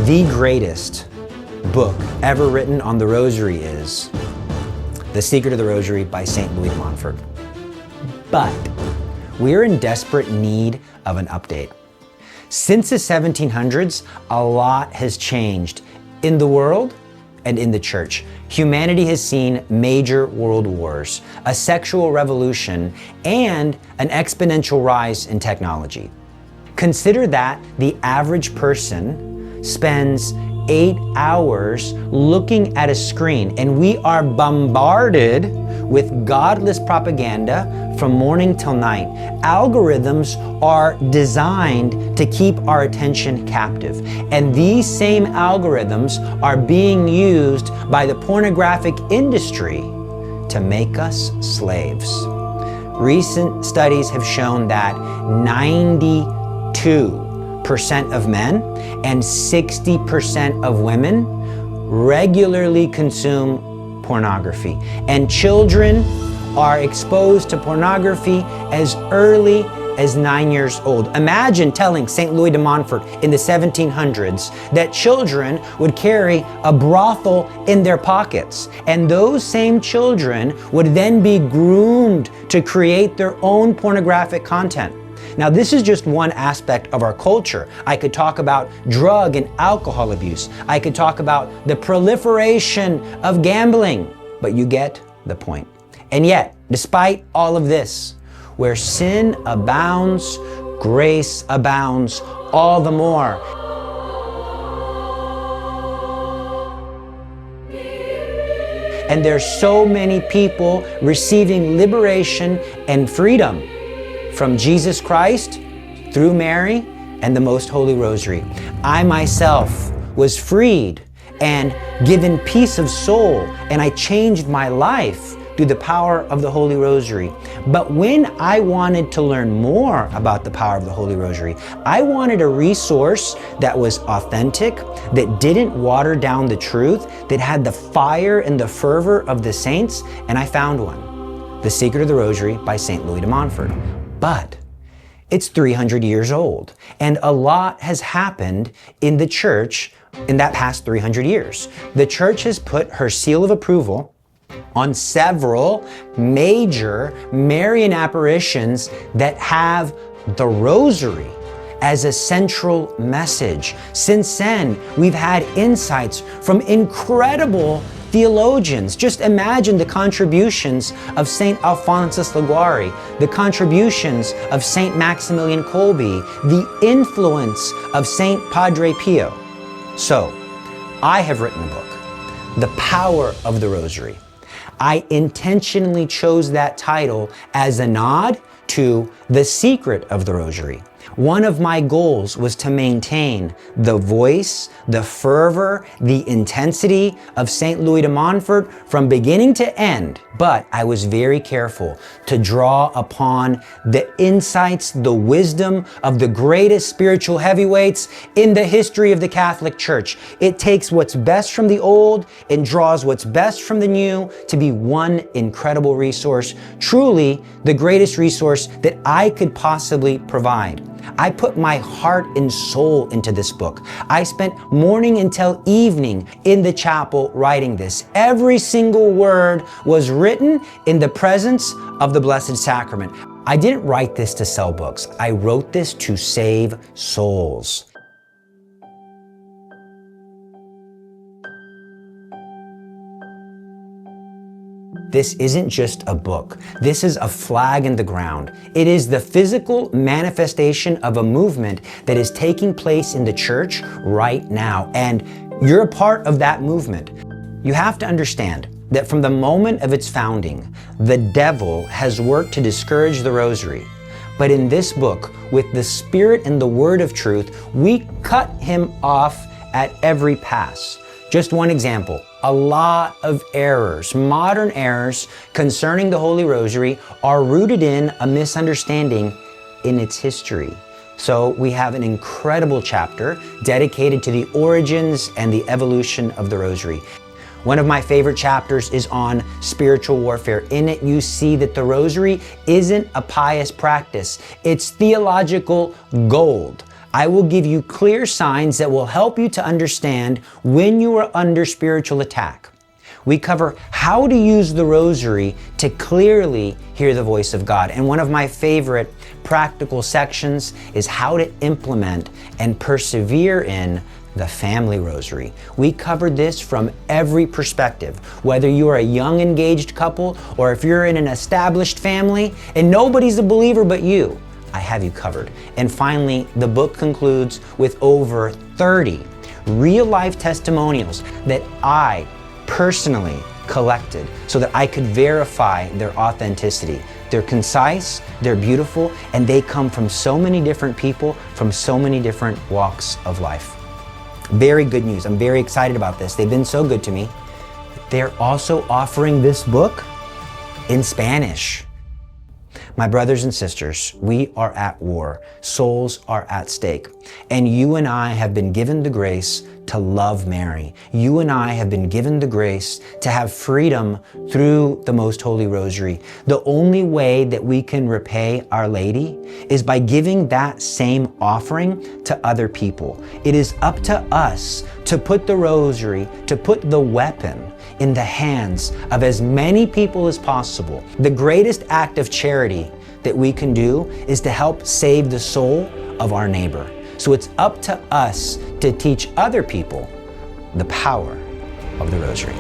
The greatest book ever written on the Rosary is The Secret of the Rosary by St. Louis de Montfort. But we're in desperate need of an update. Since the 1700s, a lot has changed in the world and in the church. Humanity has seen major world wars, a sexual revolution, and an exponential rise in technology. Consider that the average person spends 8 hours looking at a screen, and we are bombarded with godless propaganda from morning till night. Algorithms are designed to keep our attention captive, and these same algorithms are being used by the pornographic industry to make us slaves. Recent studies have shown that 92% of men and 60% of women regularly consume pornography. And children are exposed to pornography as early as 9 years old. Imagine telling St. Louis de Montfort in the 1700s that children would carry a brothel in their pockets, and those same children would then be groomed to create their own pornographic content. Now, this is just one aspect of our culture. I could talk about drug and alcohol abuse. I could talk about the proliferation of gambling, but you get the point. And yet, despite all of this, where sin abounds, grace abounds all the more. And there's so many people receiving liberation and freedom from Jesus Christ, through Mary, and the Most Holy Rosary. I myself was freed and given peace of soul, and I changed my life through the power of the Holy Rosary. But when I wanted to learn more about the power of the Holy Rosary, I wanted a resource that was authentic, that didn't water down the truth, that had the fire and the fervor of the saints, and I found one. The Secret of the Rosary by St. Louis de Montfort. But it's 300 years old, and a lot has happened in the church in that past 300 years. The church has put her seal of approval on several major Marian apparitions that have the Rosary as a central message. Since then, we've had insights from incredible theologians. Just imagine the contributions of St. Alphonsus Liguori, the contributions of St. Maximilian Kolbe, the influence of St. Padre Pio. So, I have written a book, The Power of the Rosary. I intentionally chose that title as a nod to The Secret of the Rosary. One of my goals was to maintain the voice, the fervor, the intensity of St. Louis de Montfort from beginning to end, but I was very careful to draw upon the insights, the wisdom of the greatest spiritual heavyweights in the history of the Catholic Church. It takes what's best from the old and draws what's best from the new to be one incredible resource, truly the greatest resource that I could possibly provide. I put my heart and soul into this book. I spent morning until evening in the chapel writing this. Every single word was written in the presence of the Blessed Sacrament. I didn't write this to sell books. I wrote this to save souls. This isn't just a book. This is a flag in the ground. It is the physical manifestation of a movement that is taking place in the church right now, and you're a part of that movement. You have to understand that from the moment of its founding, the devil has worked to discourage the Rosary. But in this book, with the Spirit and the Word of truth, we cut him off at every pass. Just one example, a lot of errors, modern errors concerning the Holy Rosary are rooted in a misunderstanding in its history. So we have an incredible chapter dedicated to the origins and the evolution of the Rosary. One of my favorite chapters is on spiritual warfare. In it, you see that the Rosary isn't a pious practice. It's theological gold. I will give you clear signs that will help you to understand when you are under spiritual attack. We cover how to use the Rosary to clearly hear the voice of God. And one of my favorite practical sections is how to implement and persevere in the family Rosary. We covered this from every perspective, whether you are a young engaged couple or if you're in an established family and nobody's a believer but you. I have you covered. And finally, the book concludes with over 30 real-life testimonials that I personally collected so that I could verify their authenticity. They're concise, they're beautiful, and they come from so many different people from so many different walks of life. Very good news. I'm very excited about this. They've been so good to me. They're also offering this book in Spanish. My brothers and sisters, we are at war. Souls are at stake. And you and I have been given the grace to love Mary. You and I have been given the grace to have freedom through the Most Holy Rosary. The only way that we can repay Our Lady is by giving that same offering to other people. It is up to us to put the Rosary, to put the weapon in the hands of as many people as possible. The greatest act of charity that we can do is to help save the soul of our neighbor. So it's up to us to teach other people the power of the Rosary.